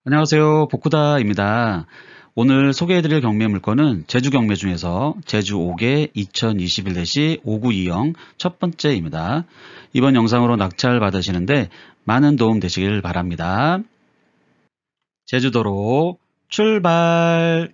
안녕하세요. 복구다입니다. 오늘 소개해드릴 경매 물건은 제주 경매 중에서 제주 5개 2021-5920 첫 번째입니다. 이번 영상으로 낙찰 받으시는데 많은 도움 되시길 바랍니다. 제주도로 출발!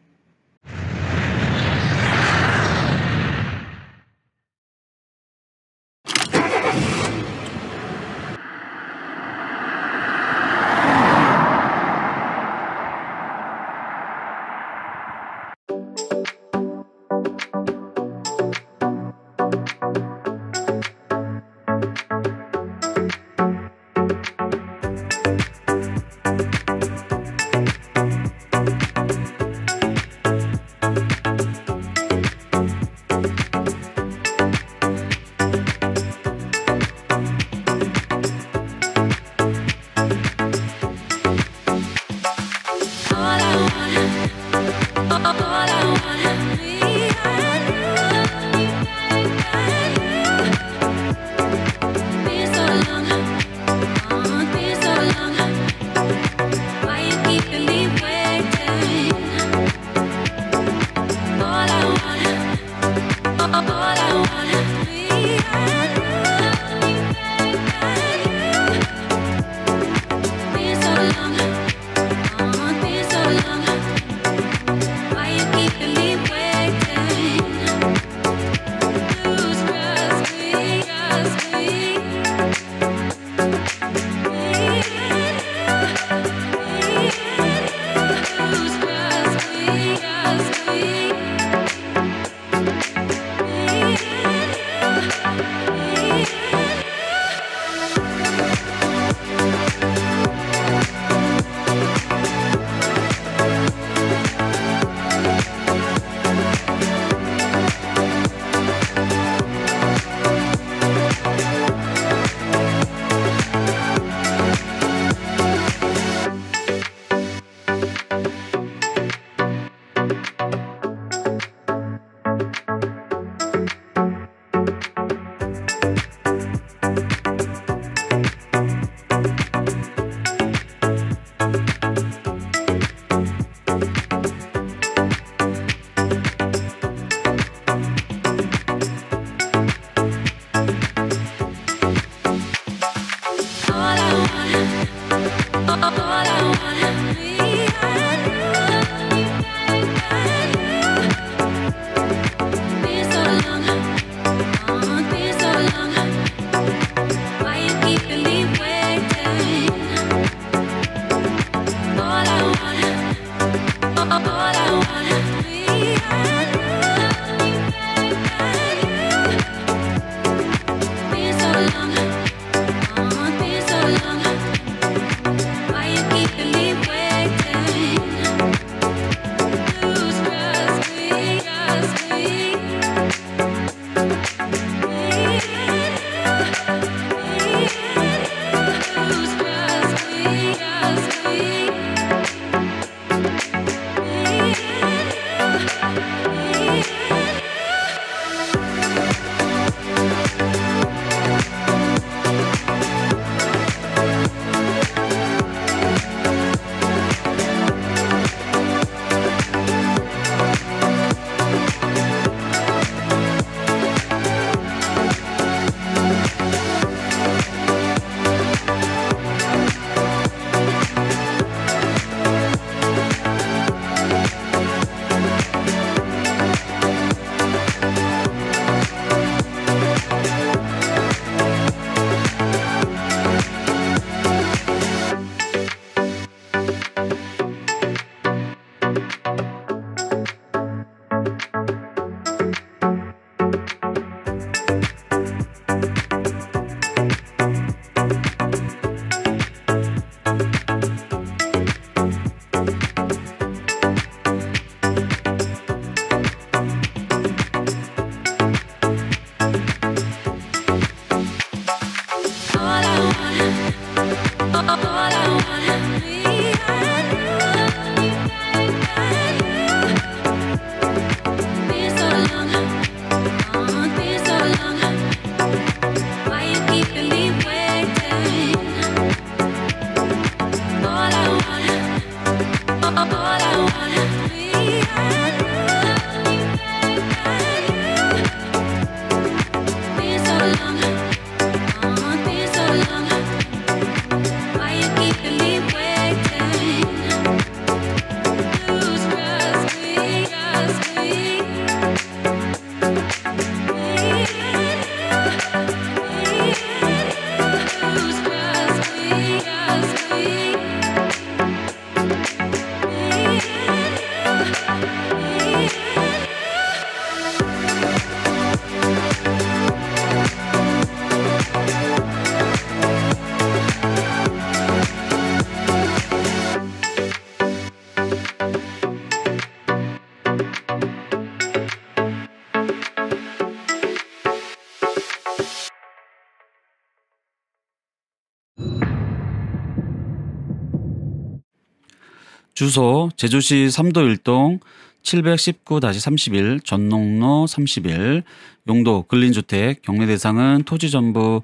주소 제주시 삼도 1동 719-31 전농로 31. 용도 근린주택. 경매 대상은 토지전부,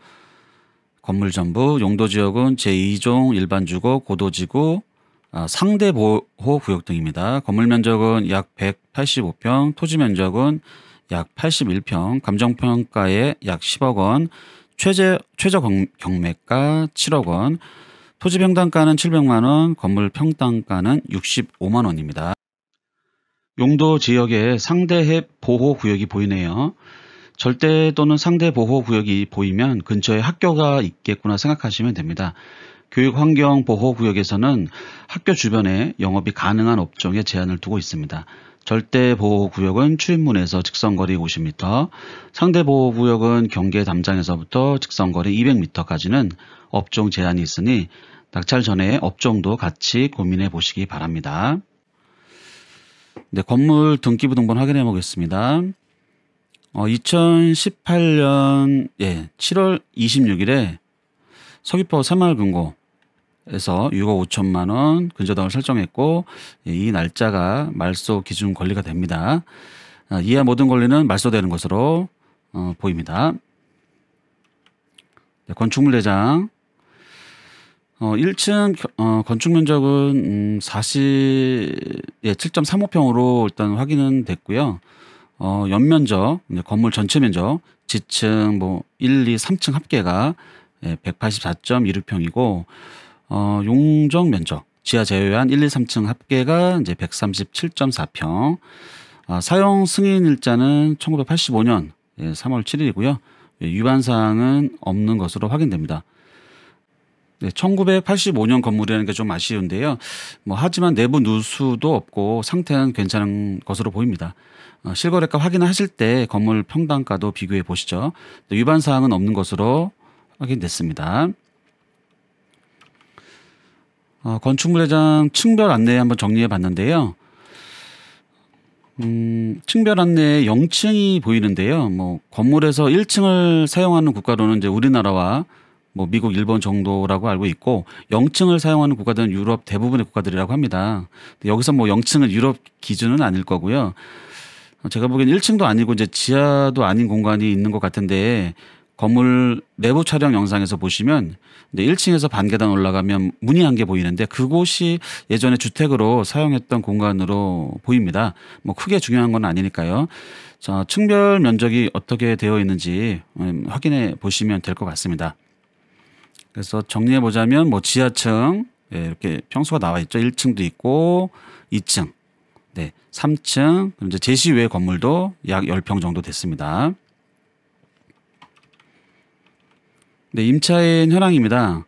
건물전부. 용도지역은 제2종 일반주거, 고도지구, 상대보호구역 등입니다. 건물면적은 약 185평, 토지면적은 약 81평, 감정평가에 약 10억 원, 최저 경매가 7억 원, 토지 평당가는 700만 원, 건물 평당가는 65만 원입니다. 용도 지역에 상대 보호구역이 보이네요. 절대 또는 상대 보호구역이 보이면 근처에 학교가 있겠구나 생각하시면 됩니다. 교육환경보호구역에서는 학교 주변에 영업이 가능한 업종에 제한을 두고 있습니다. 절대보호구역은 출입문에서 직선거리 50m, 상대보호구역은 경계 담장에서부터 직선거리 200m까지는 업종 제한이 있으니 낙찰 전에 업종도 같이 고민해 보시기 바랍니다. 네, 건물 등기부 등본 확인해 보겠습니다. 2018년 7월 26일에 서귀포 새마을금고에서 6억 5천만 원 근저당을 설정했고, 이 날짜가 말소 기준 권리가 됩니다. 이하 모든 권리는 말소되는 것으로 보입니다. 네, 건축물 내장. 1층 건축 면적은 7.35평으로 일단 확인은 됐고요. 연면적, 건물 전체 면적, 지층 1, 2, 3층 합계가 184.26평이고, 용적 면적, 지하 제외한 1, 2, 3층 합계가 이제 137.4평. 사용 승인 일자는 1985년 3월 7일이고요. 위반 사항은 없는 것으로 확인됩니다. 네, 1985년 건물이라는 게 좀 아쉬운데요. 하지만 내부 누수도 없고 상태는 괜찮은 것으로 보입니다. 실거래가 확인하실 때 건물 평당가도 비교해 보시죠. 위반 사항은 없는 것으로 확인됐습니다. 건축물 내장 층별 안내 한번 정리해 봤는데요. 층별 안내에 0층이 보이는데요. 건물에서 1층을 사용하는 국가로는 이제 우리나라와 미국, 일본 정도라고 알고 있고, 0층을 사용하는 국가들은 유럽 대부분의 국가들이라고 합니다. 여기서 0층은 유럽 기준은 아닐 거고요. 제가 보기엔 1층도 아니고 이제 지하도 아닌 공간이 있는 것 같은데, 건물 내부 촬영 영상에서 보시면 1층에서 반계단 올라가면 문이 한 개 보이는데, 그곳이 예전에 주택으로 사용했던 공간으로 보입니다. 크게 중요한 건 아니니까요. 자, 층별 면적이 어떻게 되어 있는지 확인해 보시면 될 것 같습니다. 그래서 정리해 보자면 지하층 이렇게 평수가 나와 있죠. 1층도 있고 2층, 3층, 이제 제시 외 건물도 약 10평 정도 됐습니다. 네, 임차인 현황입니다.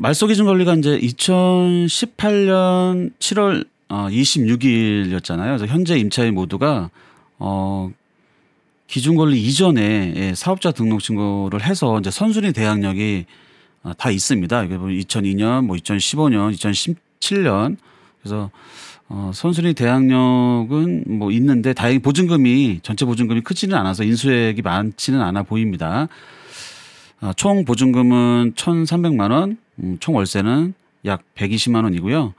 말소 기준 권리가 이제 2018년 7월 26일이었잖아요. 그래서 현재 임차인 모두가 기준 권리 이전에 사업자 등록 신고를 해서 이제 선순위 대항력이 다 있습니다. 2002년, 2015년, 2017년. 그래서 선순위 대항력은 있는데, 다행히 전체 보증금이 크지는 않아서 인수액이 많지는 않아 보입니다. 총 보증금은 1,300만 원, 총 월세는 약 120만 원이고요.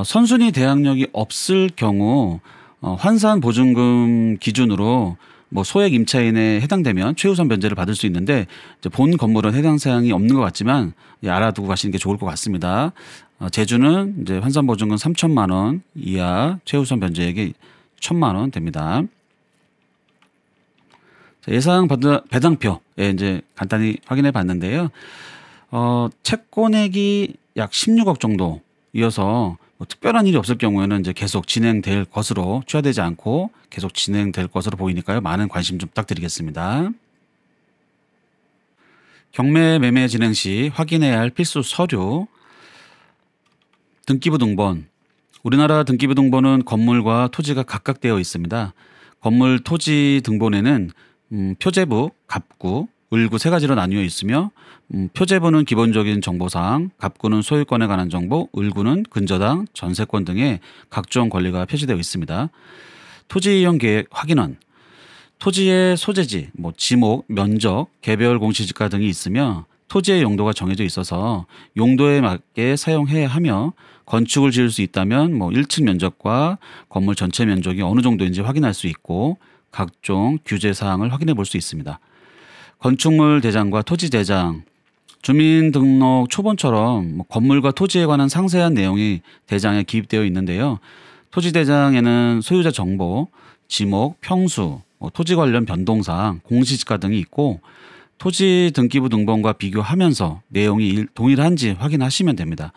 선순위 대항력이 없을 경우 환산 보증금 기준으로 소액 임차인에 해당되면 최우선 변제를 받을 수 있는데, 이제 본 건물은 해당 사항이 없는 것 같지만 알아두고 가시는 게 좋을 것 같습니다. 제주는 이제 환산 보증금 3천만 원 이하 최우선 변제액이 1,000만 원 됩니다. 예상 배당표 이제 간단히 확인해 봤는데요. 채권액이 약 16억 정도 이어서 특별한 일이 없을 경우에는 이제 계속 진행될 것으로, 취하되지 않고 계속 진행될 것으로 보이니까요. 많은 관심 좀 부탁드리겠습니다. 경매 매매 진행 시 확인해야 할 필수 서류. 등기부 등본. 우리나라 등기부 등본은 건물과 토지가 각각 되어 있습니다. 건물 토지 등본에는 표제부, 갑구, 을구 세 가지로 나뉘어 있으며, 표제부는 기본적인 정보사항, 갑구는 소유권에 관한 정보, 을구는 근저당, 전세권 등의 각종 권리가 표시되어 있습니다. 토지 이용 계획 확인원. 토지의 소재지, 지목, 면적, 개별 공시지가 등이 있으며 토지의 용도가 정해져 있어서 용도에 맞게 사용해야 하며 건축을 지을 수 있다면 뭐 1층 면적과 건물 전체 면적이 어느 정도인지 확인할 수 있고 각종 규제 사항을 확인해 볼 수 있습니다. 건축물 대장과 토지 대장, 주민등록 초본처럼 뭐 건물과 토지에 관한 상세한 내용이 대장에 기입되어 있는데요. 토지 대장에는 소유자 정보, 지목, 평수, 토지 관련 변동사항, 공시지가 등이 있고 토지 등기부 등본과 비교하면서 내용이 동일한지 확인하시면 됩니다.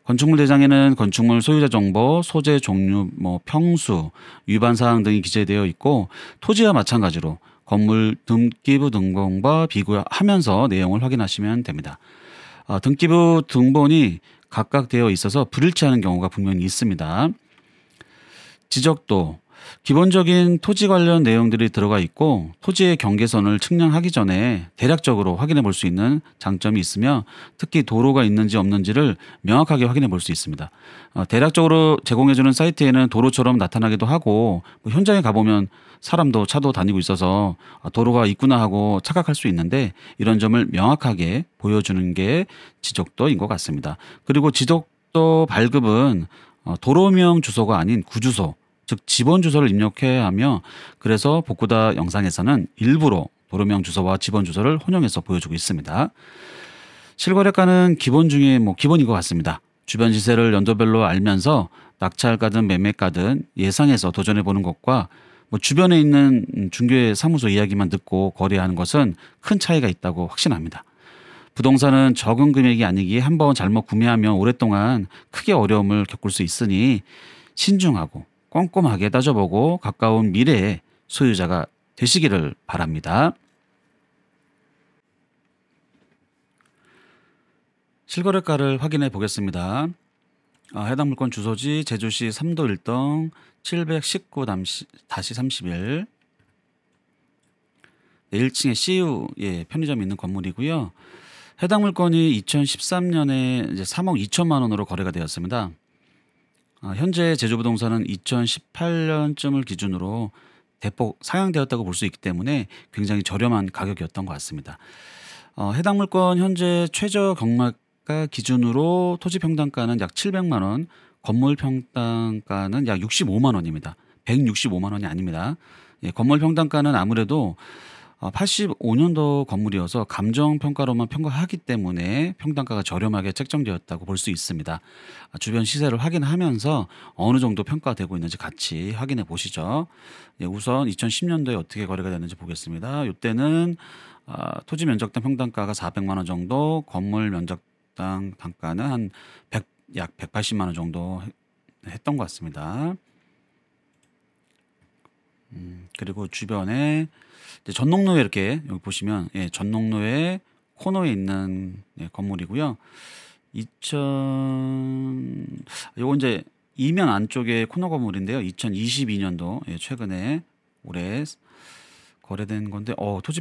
건축물 대장에는 건축물 소유자 정보, 소재 종류, 평수, 위반 사항 등이 기재되어 있고 토지와 마찬가지로 건물 등기부 등본과 비교하면서 내용을 확인하시면 됩니다. 등기부 등본이 각각 되어 있어서 불일치하는 경우가 분명히 있습니다. 지적도, 기본적인 토지 관련 내용들이 들어가 있고 토지의 경계선을 측량하기 전에 대략적으로 확인해 볼 수 있는 장점이 있으며 특히 도로가 있는지 없는지를 명확하게 확인해 볼 수 있습니다. 대략적으로 제공해 주는 사이트에는 도로처럼 나타나기도 하고 현장에 가보면 사람도 차도 다니고 있어서 도로가 있구나 하고 착각할 수 있는데 이런 점을 명확하게 보여주는 게 지적도인 것 같습니다. 그리고 지적도 발급은 도로명 주소가 아닌 구주소, 즉 지번 주소를 입력해야 하며 그래서 복구다 영상에서는 일부러 도로명 주소와 지번 주소를 혼용해서 보여주고 있습니다. 실거래가는 기본 중에 기본인 것 같습니다. 주변 시세를 연도별로 알면서 낙찰가든 매매가든 예상해서 도전해 보는 것과 주변에 있는 중개 사무소 이야기만 듣고 거래하는 것은 큰 차이가 있다고 확신합니다. 부동산은 적은 금액이 아니기에 한번 잘못 구매하면 오랫동안 크게 어려움을 겪을 수 있으니 신중하고 꼼꼼하게 따져보고 가까운 미래에 소유자가 되시기를 바랍니다. 실거래가를 확인해 보겠습니다. 해당 물건 주소지 제주시 3도 1동 719-31 1층에 CU 편의점이 있는 건물이고요. 해당 물건이 2013년에 이제 3억 2천만 원으로 거래가 되었습니다. 현재 제주부동산은 2018년쯤을 기준으로 대폭 상향되었다고 볼 수 있기 때문에 굉장히 저렴한 가격이었던 것 같습니다. 해당 물건 현재 최저 경락가 기준으로 토지 평당가는 약 700만 원, 건물 평당가는 약 65만 원입니다. 165만 원이 아닙니다. 건물 평당가는 아무래도 85년도 건물이어서 감정평가로만 평가하기 때문에 평당가가 저렴하게 책정되었다고 볼 수 있습니다. 주변 시세를 확인하면서 어느 정도 평가되고 있는지 같이 확인해 보시죠. 우선 2010년도에 어떻게 거래가 됐는지 보겠습니다. 이때는 토지 면적당 평당가가 400만 원 정도, 건물 면적당 단가는 한 약 180만 원 정도 했던 것 같습니다. 그리고 주변에 전농로에 이렇게 여기 보시면 전농로에 코너에 있는 건물이고요. 요거 이제 이면 안쪽에 코너 건물인데요. 2022년도 최근에 올해 거래된 건데 토지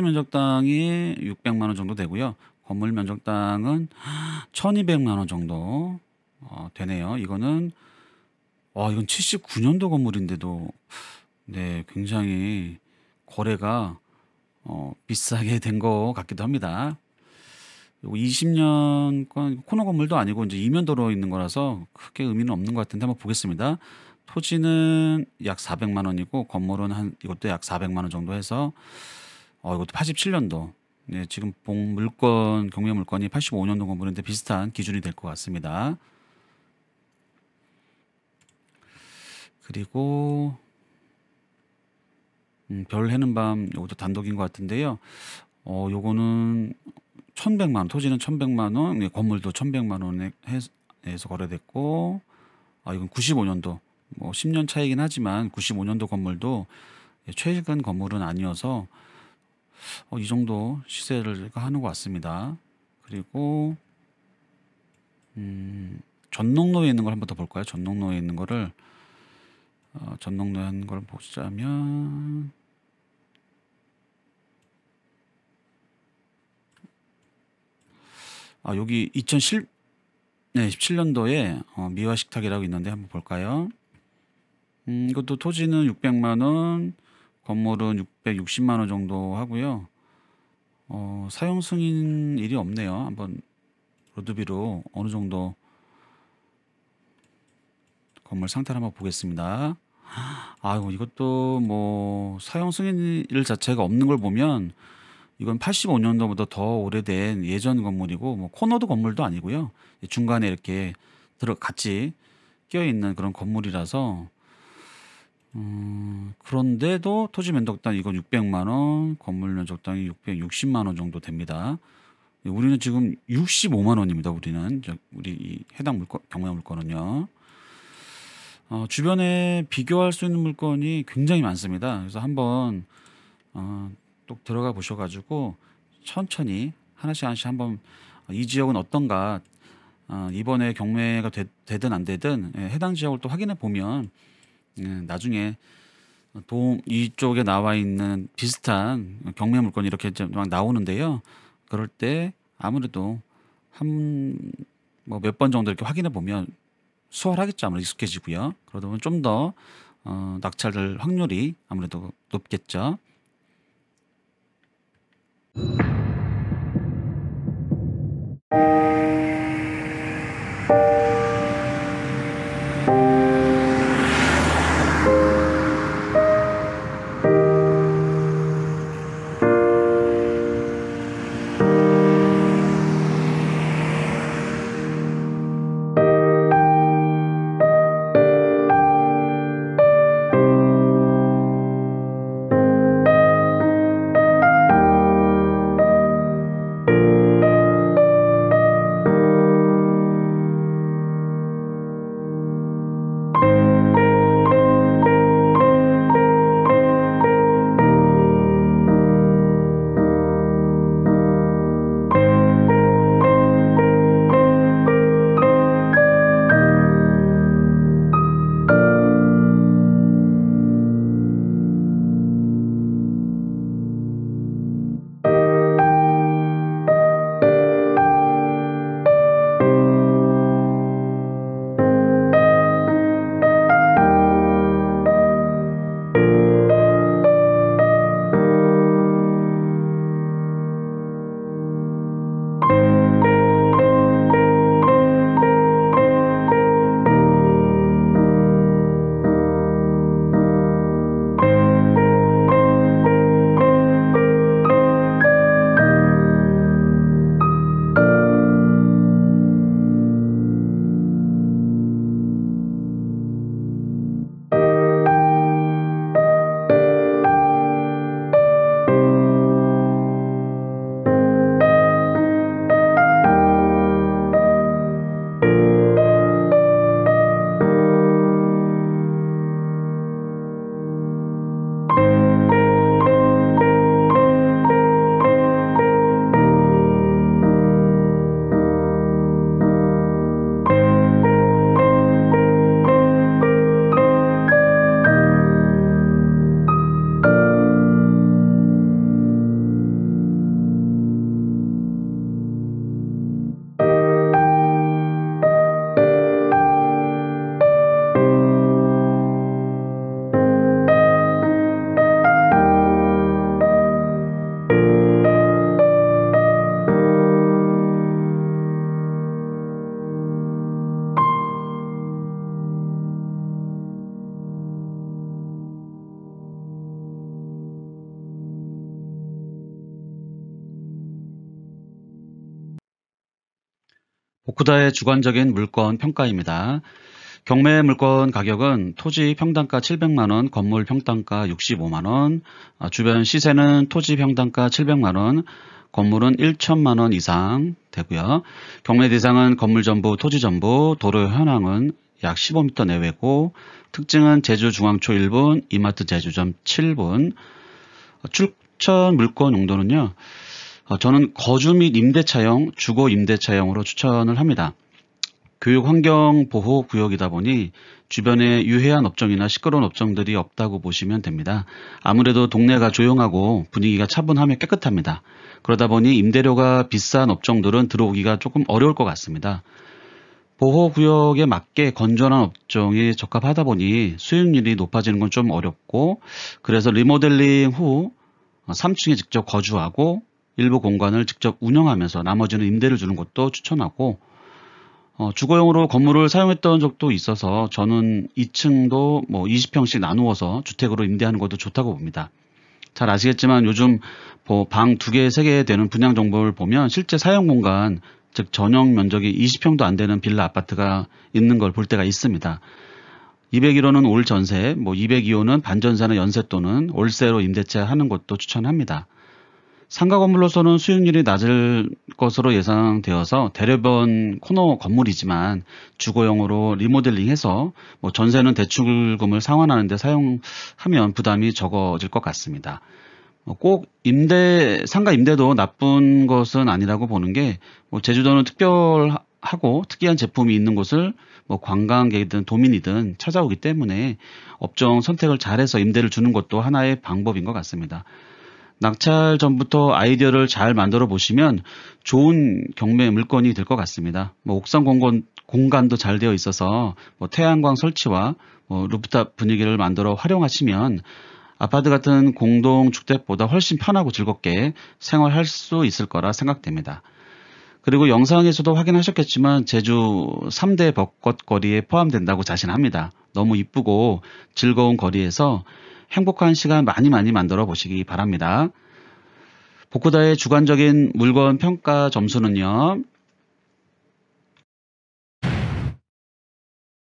면적당이 600만 원 정도 되고요. 건물 면적당은 1,200만 원 정도 되네요. 이건 79년도 건물인데도 굉장히 거래가 비싸게 된 것 같기도 합니다. 20년 건 코너 건물도 아니고 이제 이면도로 있는 거라서 크게 의미는 없는 것 같은데 한번 보겠습니다. 토지는 약 400만 원이고 건물은 이것도 약 400만 원 정도 해서 이것도 87년도. 지금 본 물건 경매 물건이 85년도 건물인데 비슷한 기준이 될 것 같습니다. 그리고 별 해는 밤 이것도 단독인 것 같은데요. 요거는 1,100만 원, 토지는 1,100만 원, 건물도 1,100만 원에 해서 거래됐고, 이건 95년도, 10년 차이긴 하지만 95년도 건물도 최근 건물은 아니어서 이 정도 시세를 하는 것 같습니다. 그리고 전농로에 있는 걸 한 번 더 볼까요? 전농로에 있는 거를 전농로에 있는 걸 보자면 여기 17년도에 미화 식탁이라고 있는데 한번 볼까요? 이것도 토지는 600만 원, 건물은 660만 원 정도 하고요. 사용 승인일이 없네요. 한번 로드뷰로 어느 정도 건물 상태를 한번 보겠습니다. 아이고, 이것도 뭐 사용 승인일 자체가 없는 걸 보면 이건 85년도보다 더 오래된 예전 건물이고, 뭐 코너도 건물도 아니고요. 중간에 이렇게 같이 끼어 있는 그런 건물이라서, 그런데도 토지 면적당 이건 600만 원, 건물 면적당이 660만 원 정도 됩니다. 우리는 지금 65만 원입니다. 우리 이 해당 물건, 경매 물건은요. 주변에 비교할 수 있는 물건이 굉장히 많습니다. 그래서 한번 또 들어가 보셔가지고 천천히 하나씩 한번 이 지역은 어떤가, 이번에 경매가 되든 안 되든 해당 지역을 또 확인해 보면 나중에 이쪽에 나와 있는 비슷한 경매 물건이 이렇게 막 나오는데요. 그럴 때 아무래도 뭐 몇 번 정도 이렇게 확인해 보면 수월하겠죠. 아무래도 익숙해지고요. 그러다 보면 좀 더 낙찰될 확률이 아무래도 높겠죠. 오쿠다의 주관적인 물건 평가입니다. 경매 물건 가격은 토지 평당가 700만 원, 건물 평당가 65만 원, 주변 시세는 토지 평당가 700만 원, 건물은 1천만 원 이상 되고요. 경매 대상은 건물 전부, 토지 전부, 도로 현황은 약 15m 내외고, 특징은 제주 중앙초 1분, 이마트 제주점 7분. 추천 물건 용도는요, 저는 거주 및 임대차용, 주거 임대차용으로 추천을 합니다. 교육환경보호구역이다 보니 주변에 유해한 업종이나 시끄러운 업종들이 없다고 보시면 됩니다. 아무래도 동네가 조용하고 분위기가 차분하며 깨끗합니다. 그러다 보니 임대료가 비싼 업종들은 들어오기가 조금 어려울 것 같습니다. 보호구역에 맞게 건전한 업종이 적합하다 보니 수익률이 높아지는 건 좀 어렵고, 그래서 리모델링 후 3층에 직접 거주하고 일부 공간을 직접 운영하면서 나머지는 임대를 주는 것도 추천하고, 주거용으로 건물을 사용했던 적도 있어서 저는 2층도 뭐 20평씩 나누어서 주택으로 임대하는 것도 좋다고 봅니다. 잘 아시겠지만 요즘 뭐 방 2개, 3개 되는 분양 정보를 보면 실제 사용 공간, 즉 전용 면적이 20평도 안 되는 빌라 아파트가 있는 걸 볼 때가 있습니다. 201호는 올 전세, 뭐 202호는 반전세나 연세 또는 월세로 임대차 하는 것도 추천합니다. 상가 건물로서는 수익률이 낮을 것으로 예상되어서 대려변 코너 건물이지만 주거용으로 리모델링해서 뭐 전세는 대출금을 상환하는 데 사용하면 부담이 적어질 것 같습니다. 꼭 상가 임대도 나쁜 것은 아니라고 보는 게, 뭐 제주도는 특별하고 특이한 제품이 있는 곳을 뭐 관광객이든 도민이든 찾아오기 때문에 업종 선택을 잘해서 임대를 주는 것도 하나의 방법인 것 같습니다. 낙찰 전부터 아이디어를 잘 만들어 보시면 좋은 경매 물건이 될 것 같습니다. 뭐 옥상 공간도 잘 되어 있어서 뭐 태양광 설치와 뭐 루프탑 분위기를 만들어 활용하시면 아파트 같은 공동주택보다 훨씬 편하고 즐겁게 생활할 수 있을 거라 생각됩니다. 그리고 영상에서도 확인하셨겠지만 제주 3대 벚꽃거리에 포함된다고 자신합니다. 너무 이쁘고 즐거운 거리에서 행복한 시간 많이 만들어 보시기 바랍니다. 복구다의 주관적인 물건 평가 점수는요,